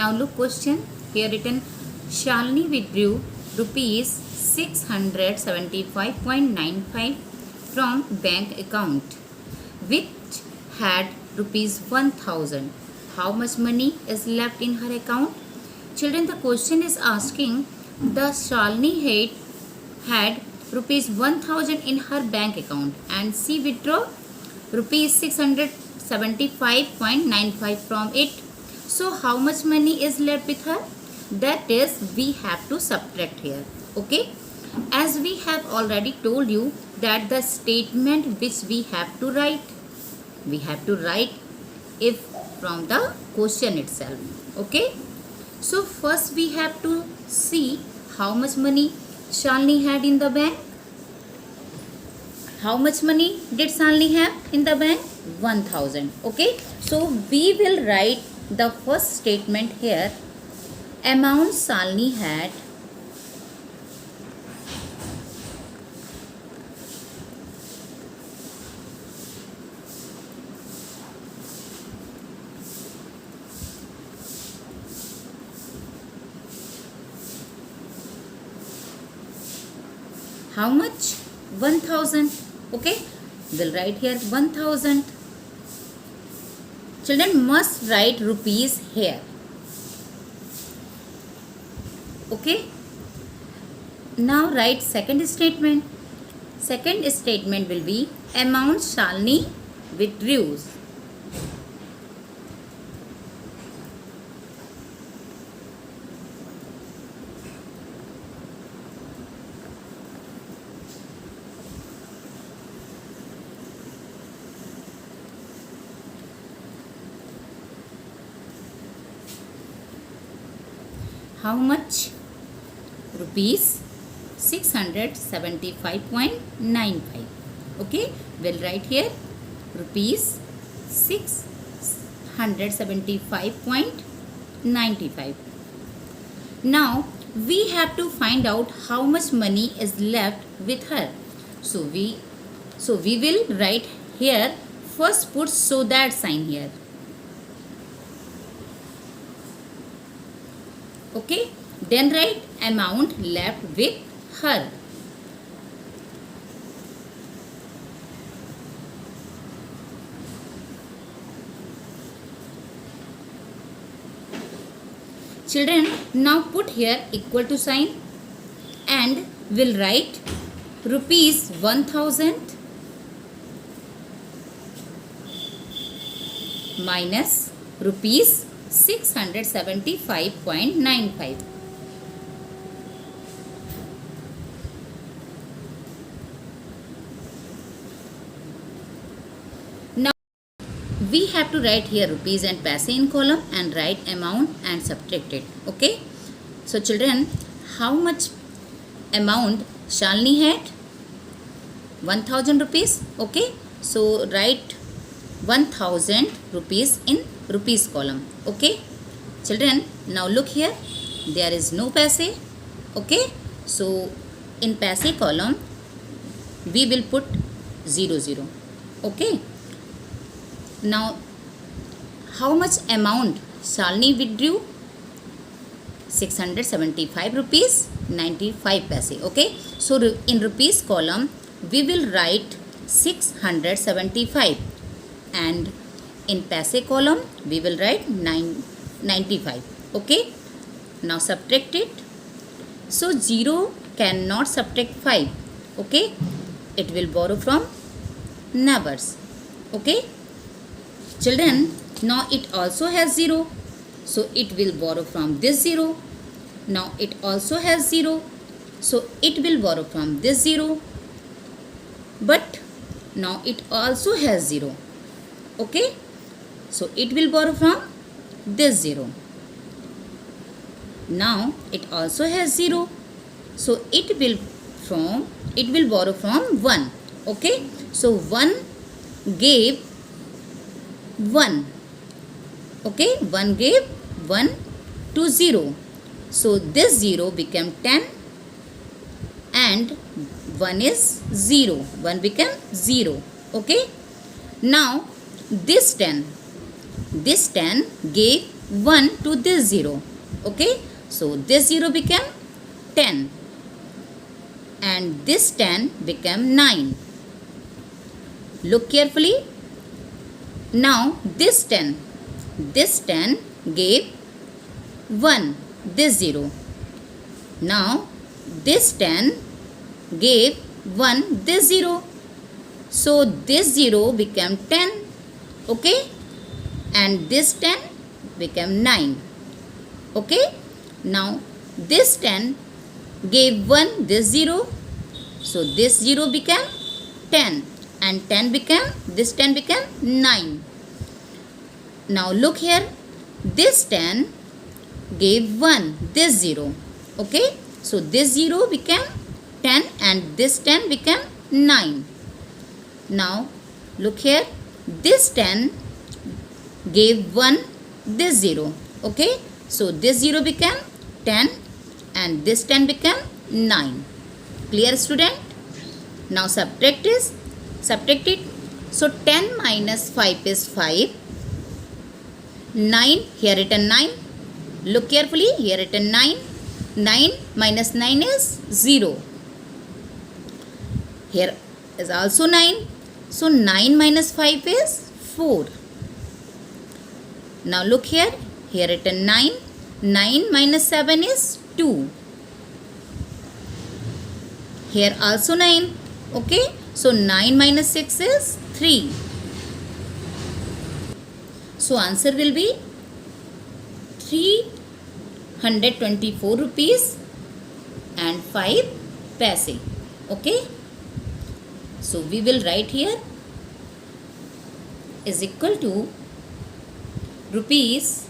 Now look question here written. Shalini withdrew rupees 675.95 from bank account which had rupees 1000. How much money is left in her account? Children, the question is asking the Shalini had rupees 1000 in her bank account and she withdrew rupees 675.95 from it. So how much money is left with her? That is, we have to subtract here. Okay, as we have already told you that the statement which we have to write if from the question itself. Okay, so first we have to see how much money Shalini had in the bank. How much money did Shalini have in the bank? 1000. Okay, so we will write the first statement here. Amount Shalini had how much? 1000. Okay, we'll write here 1000. Children must write rupees here. Okay, now write second statement. Second statement will be amount Shalini withdraws. How much? Rupees 675.95. Okay, we'll write here rupees 675.95. Now we have to find out how much money is left with her. So we will write here, first put so that sign here. Okay, then write amount left with her. Children, now put here equal to sign and will write rupees 1000 minus rupees 675.95. Now we have to write here rupees and paise in column and write amount and subtract it. Okay, so children, how much amount Shalini had? 1000 rupees. Okay, so write 1000 rupees in rupees column. Okay, children, now look here, there is no paise. Okay, so in paise column we will put 00. Okay, now how much amount Shalini withdrew? 675 rupees 95 paise. Okay, so in rupees column we will write 675 and in paise column we will write 95. Okay, now subtract it. So 0 cannot subtract 5. Okay, it will borrow from neighbors. Okay, children, now it also has 0, so it will borrow from this 0. Now it also has 0, so it will borrow from this 0, but now it also has 0. Okay, so it will borrow from this 0. Now it also has 0, so it will borrow from 1. Okay, so 1 gave 1. Okay, 1 gave 1 to 0, so this 0 became 10 and 1 is 0. 1 became 0. Okay, now this 10 gave 1 to this 0. Okay, so this 0 became 10 and this 10 became 9. Look carefully. Now this 10 gave 1, this 0. Now this 10 gave 1, this 0. So this 0 became 10. Okay, and this 10 became 9. Okay, now this 10 gave 1, this 0. So this 0 became 10 and 10 became, this 10 became 9. Now look here, this 10 gave 1, this 0. Okay, so this 0 became 10 and this 10 became 9. Now look here, this 10 gave 1, this 0. Okay, so this 0 became 10 and this 10 became 9. Clear, student? Now subtract it. So 10 minus 5 is 5. 9, here written 9. Look carefully, here written 9. 9 minus 9 is 0. Here is also 9. So 9 minus 5 is 4. Now look here, here written 9. 9 minus 7 is 2. Here also 9. Okay, so 9 minus 6 is 3. So answer will be 324 rupees and 5 paise. Okay, so we will write here is equal to rupees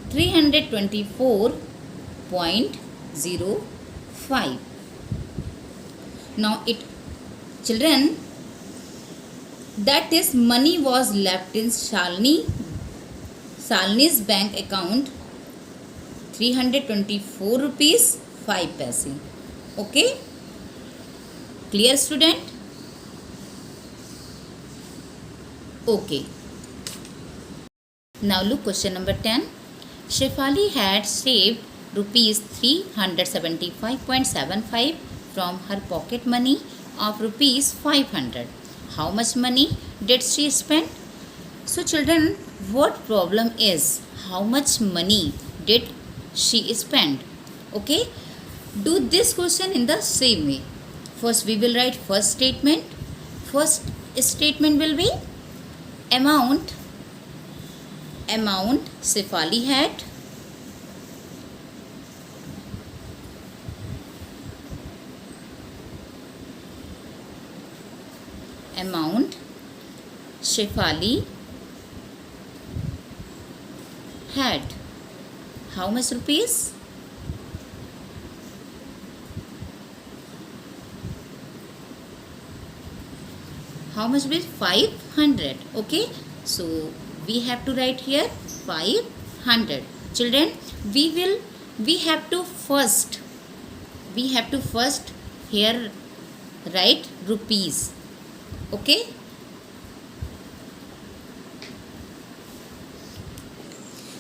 324.05. Now children, that is money was left in Shalini's bank account 324 rupees 5 paise. Okay, clear, student? Okay. Now look question number 10. Shefali had saved rupees 375.75 from her pocket money of rupees 500. How much money did she spend? So children, what problem is how much money did she spend? Okay, do this question in the same way. First we will write first statement. First statement will be amount Shefali had. Amount Shefali had. How much rupees? How much will 500? Okay, so we have to write here 500. Children, we have to first here write rupees. Okay,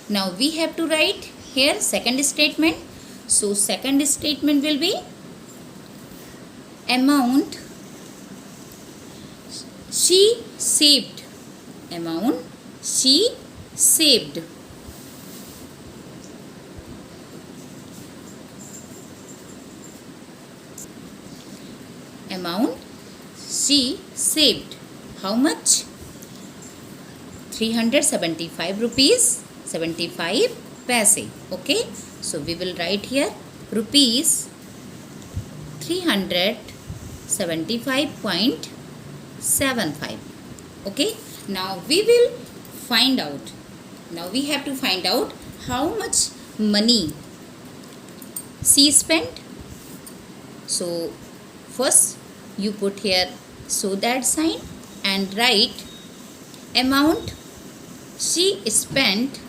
now we have to write here second statement. So second statement will be amount she saved. Amount she saved. Amount she saved. How much? 375 rupees 75 paise. Okay, so we will write here rupees 375.75. Okay, now we will find out. Now we have to find out how much money she spent. So first you put here so that sign and write amount she spent.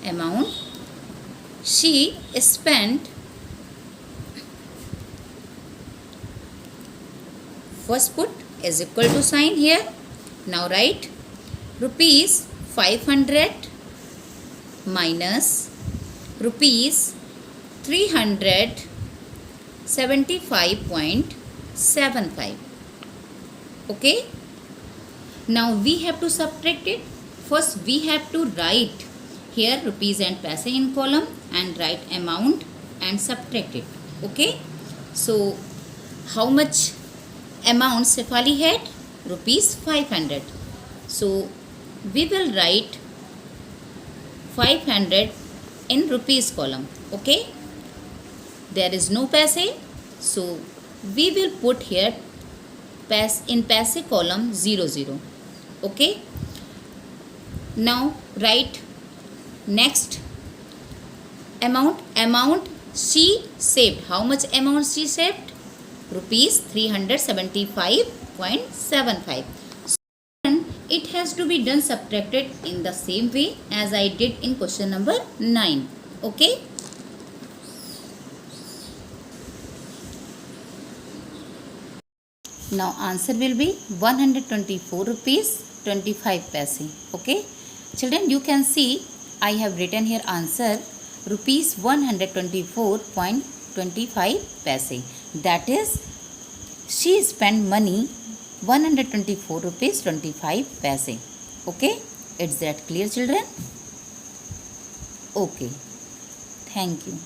Amount she spent. First put is equal to sign here. Now write rupees 500 minus rupees 375.75. Okay, now we have to subtract it. First we have to write here rupees and paise in column and write amount and subtract it. Okay, so how much amount Shefali had? Rupees 500. So we will write 500 in rupees column. Okay, there is no paise, so we will put here in paise column 00. Okay, now write next amount she saved. How much amount she saved? Rupees 375.75. It has to be done subtracted in the same way as I did in question number 9. Okay, now answer will be 124 rupees 25 paise. Okay children, you can see I have written here answer rupees 124.25 paise. That is, she spent money 124 rupees 25 paise. Okay, is that clear children? Okay, thank you.